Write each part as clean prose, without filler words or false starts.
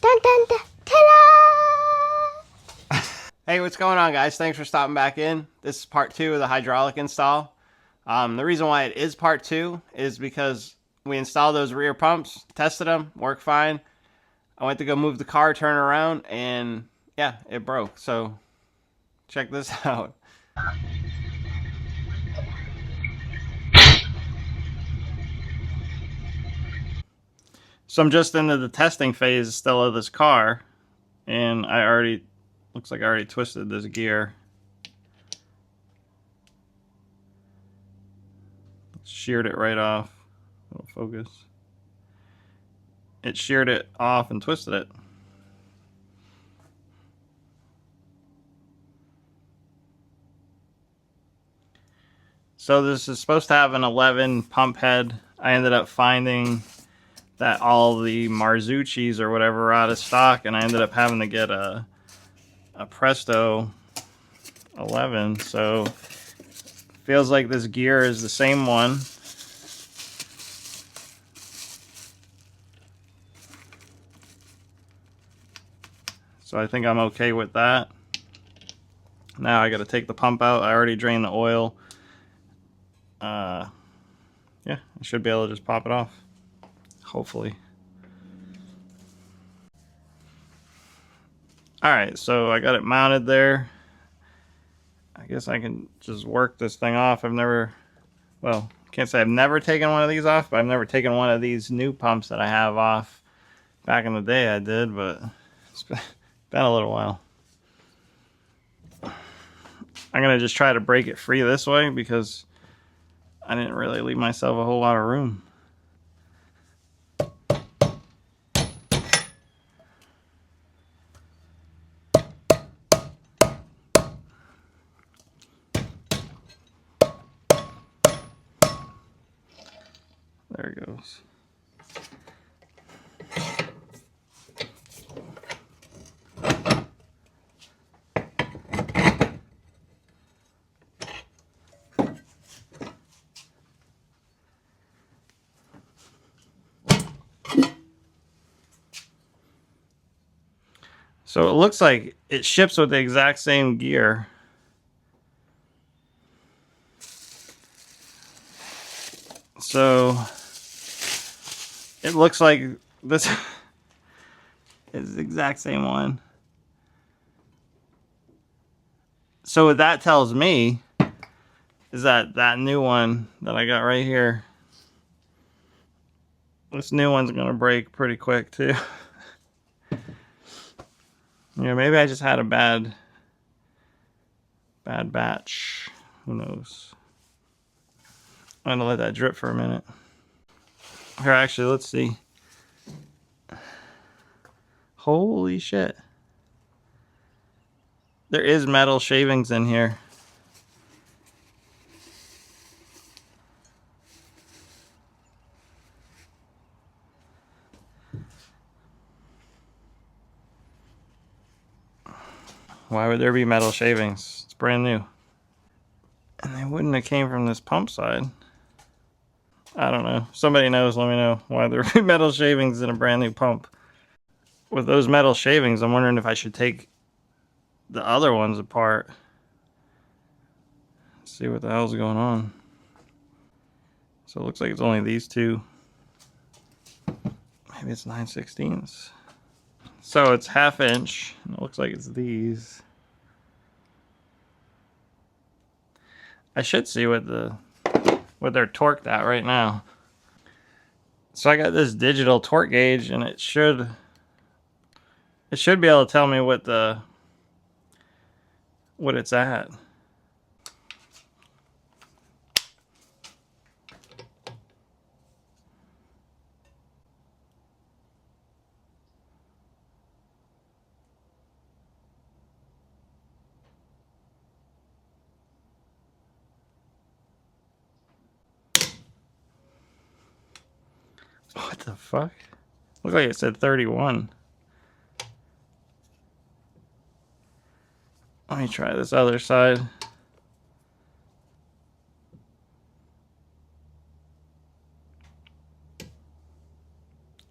Dun dun dun. Ta-da! Hey, what's going on, guys? Thanks for stopping back in. This is part 2 of the hydraulic install. The reason why it is part 2 is because we installed those rear pumps, tested them, worked fine. I went to go move the car, turn around, and yeah, it broke. So check this out. So I'm just into the testing phase still of this car, and looks like I already twisted this gear. Sheared it right off. It'll focus. It sheared it off and twisted it. So this is supposed to have an 11 pump head. I ended up finding that all the Marzucci's or whatever are out of stock, and I ended up having to get a Presto 11. So feels like this gear is the same one. So I think I'm okay with that. Now I got to take the pump out. I already drained the oil. Yeah, I should be able to just pop it off. Hopefully. Alright, so I got it mounted there. I guess I can just work this thing off. Well, can't say I've never taken one of these off, but I've never taken one of these new pumps that I have off. Back in the day I did, but it's been a little while. I'm going to just try to break it free this way because I didn't really leave myself a whole lot of room. There it goes. So it looks like it ships with the exact same gear. So it looks like this is the exact same one. So what that tells me is that new one that I got right here, this new one's gonna break pretty quick too. Yeah, maybe I just had a bad batch. Who knows? I'm gonna let that drip for a minute. Here, actually, let's see. Holy shit. There is metal shavings in here. Why would there be metal shavings? It's brand new. And they wouldn't have came from this pump side. I don't know. Somebody knows, let me know why there would be metal shavings in a brand new pump. With those metal shavings, I'm wondering if I should take the other ones apart. See what the hell's going on. So it looks like it's only these two. Maybe it's 9/16. So it's 1/2 inch, and it looks like it's these. I should see what they're torqued at right now. So I got this digital torque gauge, and it should be able to tell me what it's at. What the fuck? Looked like it said 31. Let me try this other side.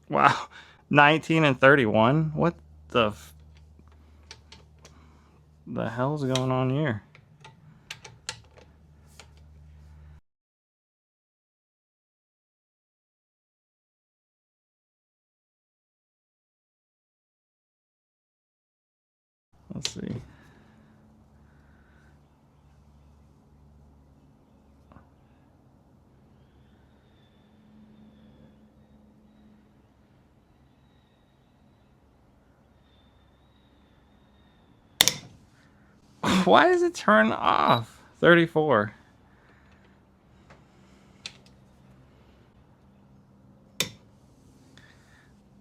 Wow, 19 and 31? What the hell's going on here? Let's see. Why does it turn off? 34.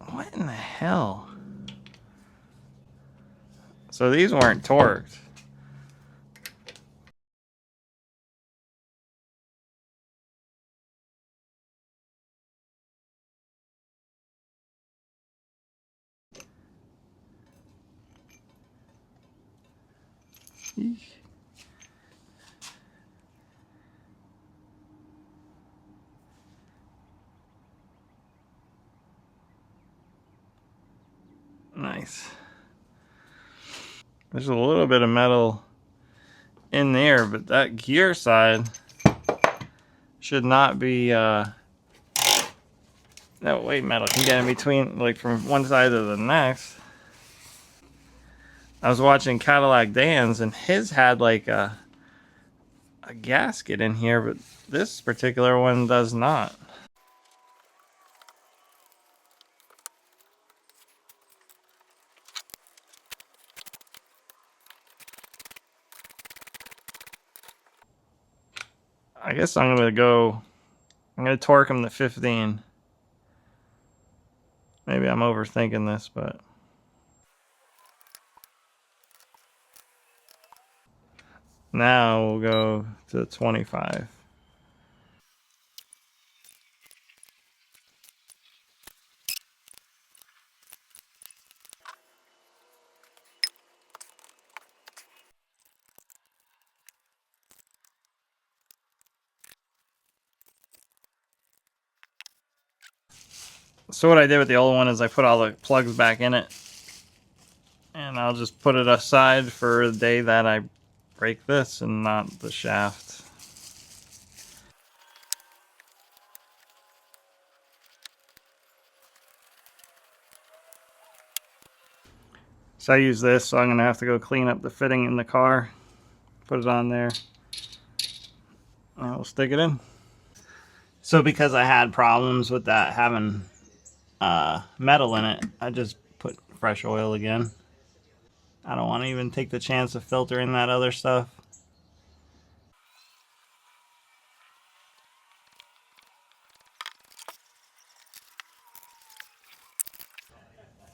What in the hell? So these weren't torqued. Eesh. Nice. There's a little bit of metal in there, but that gear side should not be, that way metal can get in between, like from one side to the next. I was watching Cadillac Dan's and his had like a gasket in here, but this particular one does not. I guess I'm gonna torque them to 15. Maybe I'm overthinking this, but now we'll go to 25. So what I did with the old one is I put all the plugs back in it, and I'll just put it aside for the day that I break this and not the shaft. So I use this, so I'm gonna have to go clean up the fitting in the car, put it on there, and we'll stick it in. So because I had problems with that having metal in it, I just put fresh oil again. I don't want to even take the chance of filtering that other stuff.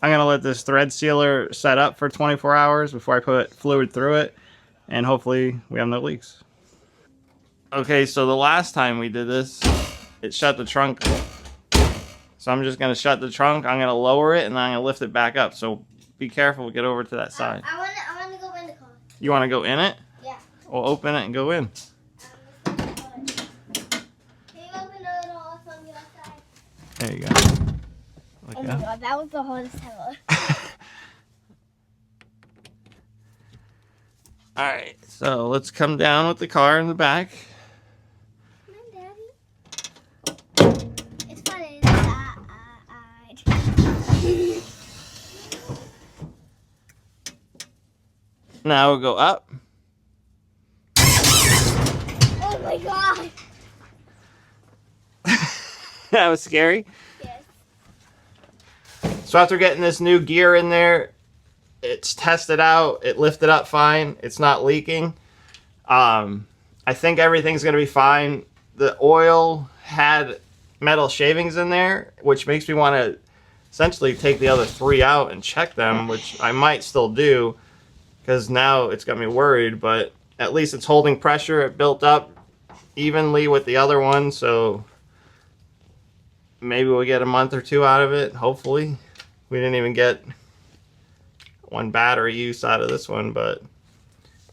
I'm gonna let this thread sealer set up for 24 hours before I put fluid through it, and hopefully we have no leaks. Okay, so the last time we did this, it shut the trunk. So I'm just gonna shut the trunk, I'm gonna lower it, and then I'm gonna lift it back up. So be careful, get over to that side. I want to go in the car. You wanna go in it? Yeah. Well, open it and go in. Can you open the door from your side? There you go. Oh my god, that was the hardest ever. Alright, so let's come down with the car in the back. Come on, Daddy. It's funny. Now we'll go up. Oh my god. That was scary. Yes. So after getting this new gear in there, it's tested out, it lifted up fine, it's not leaking. I think everything's gonna be fine. The oil had metal shavings in there, which makes me want to essentially take the other 3 out and check them, which I might still do, because now it's got me worried, but at least it's holding pressure. It built up evenly with the other one, so maybe we'll get a month or 2 out of it, hopefully. We didn't even get 1 battery use out of this one, but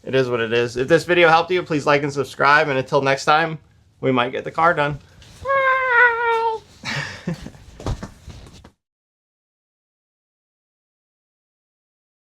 it is what it is. If this video helped you, please like and subscribe, and until next time, we might get the car done.